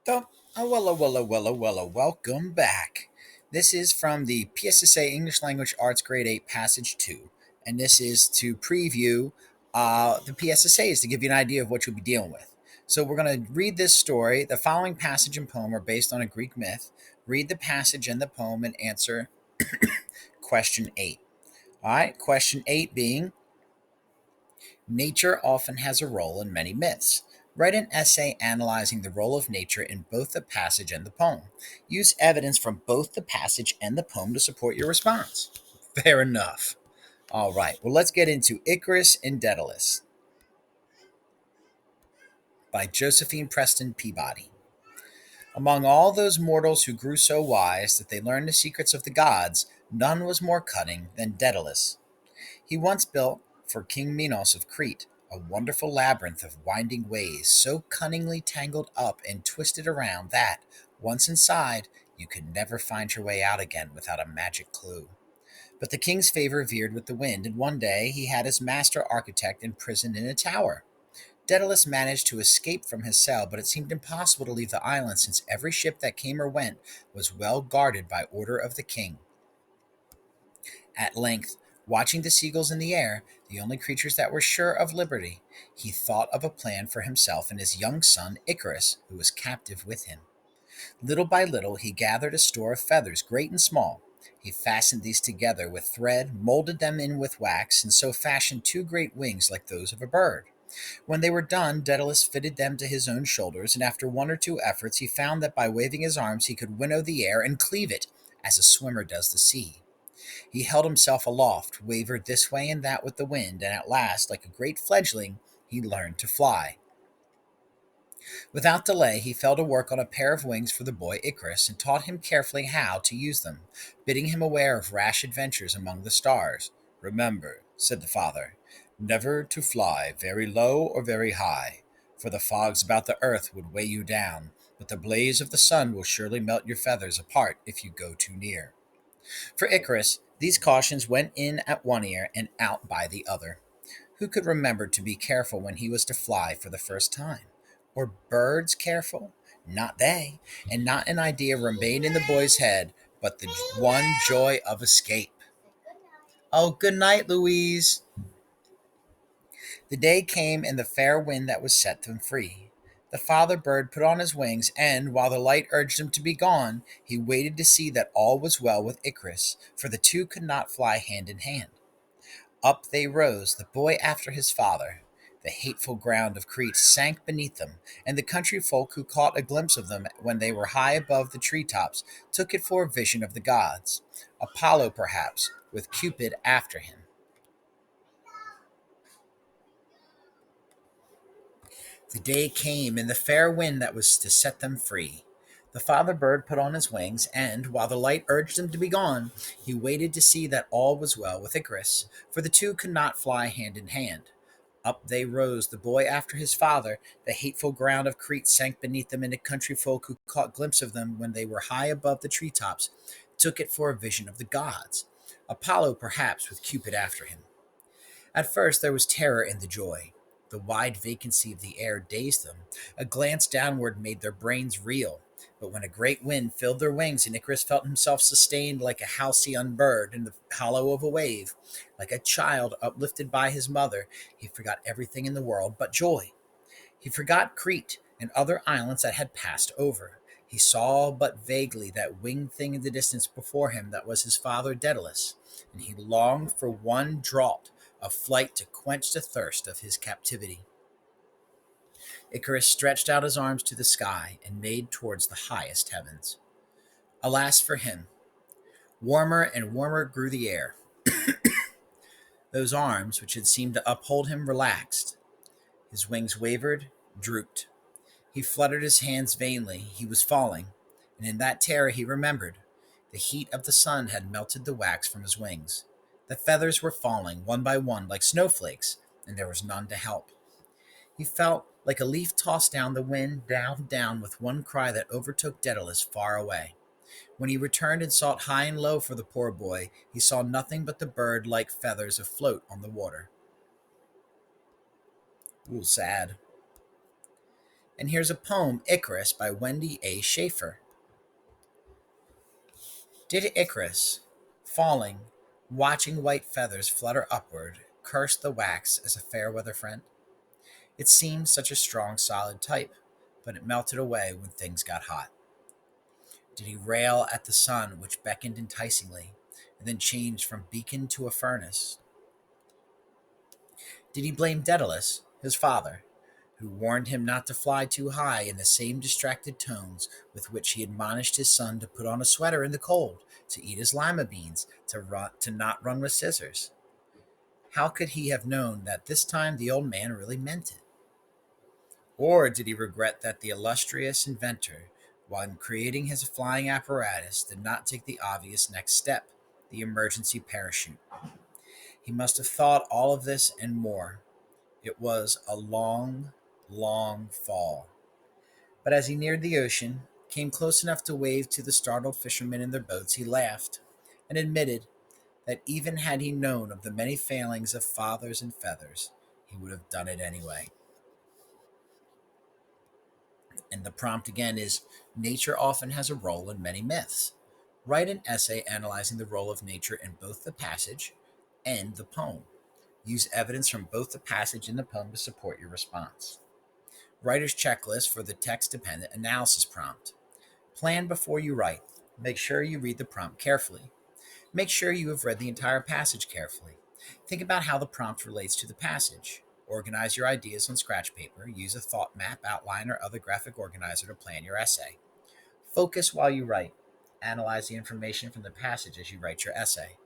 Welcome back. This is from the PSSA English Language Arts Grade 8 Passage 2, and this is to preview the PSSAs to give you an idea of what you'll be dealing with. So we're going to read this story. The following passage and poem are based on a Greek myth. Read the passage and the poem and answer question 8. All right, question 8 being nature often has a role in many myths. Write an essay analyzing the role of nature in both the passage and the poem. Use evidence from both the passage and the poem to support your response. Fair enough. All right, well, let's get into Icarus and Daedalus by Josephine Preston Peabody. Among all those mortals who grew so wise that they learned the secrets of the gods, none was more cunning than Daedalus. He once built, for King Minos of Crete, a wonderful labyrinth of winding ways, so cunningly tangled up and twisted around that, once inside, you could never find your way out again without a magic clue. But the king's favor veered with the wind, and one day he had his master architect imprisoned in a tower. Daedalus managed to escape from his cell, but it seemed impossible to leave the island since every ship that came or went was well guarded by order of the king. At length, watching the seagulls in the air, the only creatures that were sure of liberty, he thought of a plan for himself and his young son Icarus, who was captive with him. Little by little, he gathered a store of feathers, great and small. He fastened these together with thread, molded them in with wax, and so fashioned two great wings like those of a bird. When they were done, Daedalus fitted them to his own shoulders, and after one or two efforts, he found that by waving his arms he could winnow the air and cleave it, as a swimmer does the sea. He held himself aloft, wavered this way and that with the wind, and at last, like a great fledgling, he learned to fly. Without delay, he fell to work on a pair of wings for the boy Icarus, and taught him carefully how to use them, bidding him aware of rash adventures among the stars. "Remember," said the father, "never to fly very low or very high, for the fogs about the earth would weigh you down, but the blaze of the sun will surely melt your feathers apart if you go too near." For Icarus, these cautions went in at one ear and out by the other. Who could remember to be careful when he was to fly for the first time? Were birds careful? Not they, and not an idea remained in the boy's head but the one joy of escape. Oh, good night, Louise. The day came and the fair wind that was set them free. The father bird put on his wings, and, while the light urged him to be gone, he waited to see that all was well with Icarus, for the two could not fly hand in hand. Up they rose, the boy after his father. The hateful ground of Crete sank beneath them, and the country folk who caught a glimpse of them when they were high above the tree tops took it for a vision of the gods. Apollo, perhaps, with Cupid after him. The day came, and the fair wind that was to set them free. The father bird put on his wings, and, while the light urged him to be gone, he waited to see that all was well with Icarus, for the two could not fly hand in hand. Up they rose, the boy after his father. The hateful ground of Crete sank beneath them, and the country folk who caught glimpse of them when they were high above the tree tops took it for a vision of the gods. Apollo, perhaps, with Cupid after him. At first there was terror in the joy. The wide vacancy of the air dazed them. A glance downward made their brains reel. But when a great wind filled their wings and Icarus felt himself sustained like a halcyon bird in the hollow of a wave, like a child uplifted by his mother, he forgot everything in the world but joy. He forgot Crete and other islands that had passed over. He saw but vaguely that winged thing in the distance before him that was his father Daedalus, and he longed for one draught of flight to quench the thirst of his captivity. Icarus stretched out his arms to the sky and made towards the highest heavens. Alas for him! Warmer and warmer grew the air. Those arms, which had seemed to uphold him, relaxed. His wings wavered, drooped. He fluttered his hands vainly. He was falling, and in that terror he remembered. The heat of the sun had melted the wax from his wings. The feathers were falling, one by one, like snowflakes, and there was none to help. He felt like a leaf tossed down the wind, down, down, with one cry that overtook Daedalus far away. When he returned and sought high and low for the poor boy, he saw nothing but the bird-like feathers afloat on the water. Ooh, sad. And here's a poem, Icarus, by Wendy A. Schaefer. Did Icarus, falling, watching white feathers flutter upward, curse the wax as a fair weather friend? It seemed such a strong, solid type, but it melted away when things got hot. Did he rail at the sun, which beckoned enticingly, and then changed from beacon to a furnace? Did he blame Daedalus, his father, who warned him not to fly too high in the same distracted tones with which he admonished his son to put on a sweater in the cold, to eat his lima beans, to not run with scissors? How could he have known that this time the old man really meant it? Or did he regret that the illustrious inventor, while creating his flying apparatus, did not take the obvious next step, the emergency parachute? He must have thought all of this and more. It was a long, long fall. But as he neared the ocean, came close enough to wave to the startled fishermen in their boats, he laughed and admitted that even had he known of the many failings of fathers and feathers, he would have done it anyway. And the prompt again is: nature often has a role in many myths. Write an essay analyzing the role of nature in both the passage and the poem. Use evidence from both the passage and the poem to support your response. Writer's checklist for the text dependent analysis prompt. Plan before you write. Make sure you read the prompt carefully. Make sure you have read the entire passage carefully. Think about how the prompt relates to the passage. Organize your ideas on scratch paper. Use a thought map, outline, or other graphic organizer to plan your essay. Focus while you write. Analyze the information from the passage as you write your essay.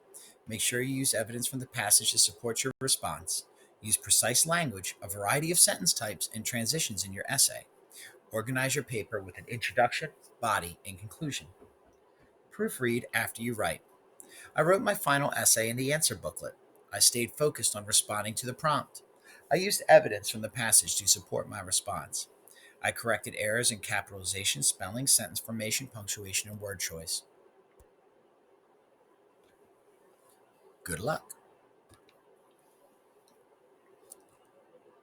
Make sure you use evidence from the passage to support your response. Use precise language, a variety of sentence types, and transitions in your essay. Organize your paper with an introduction, body, and conclusion. Proofread after you write. I wrote my final essay in the answer booklet. I stayed focused on responding to the prompt. I used evidence from the passage to support my response. I corrected errors in capitalization, spelling, sentence formation, punctuation, and word choice. Good luck.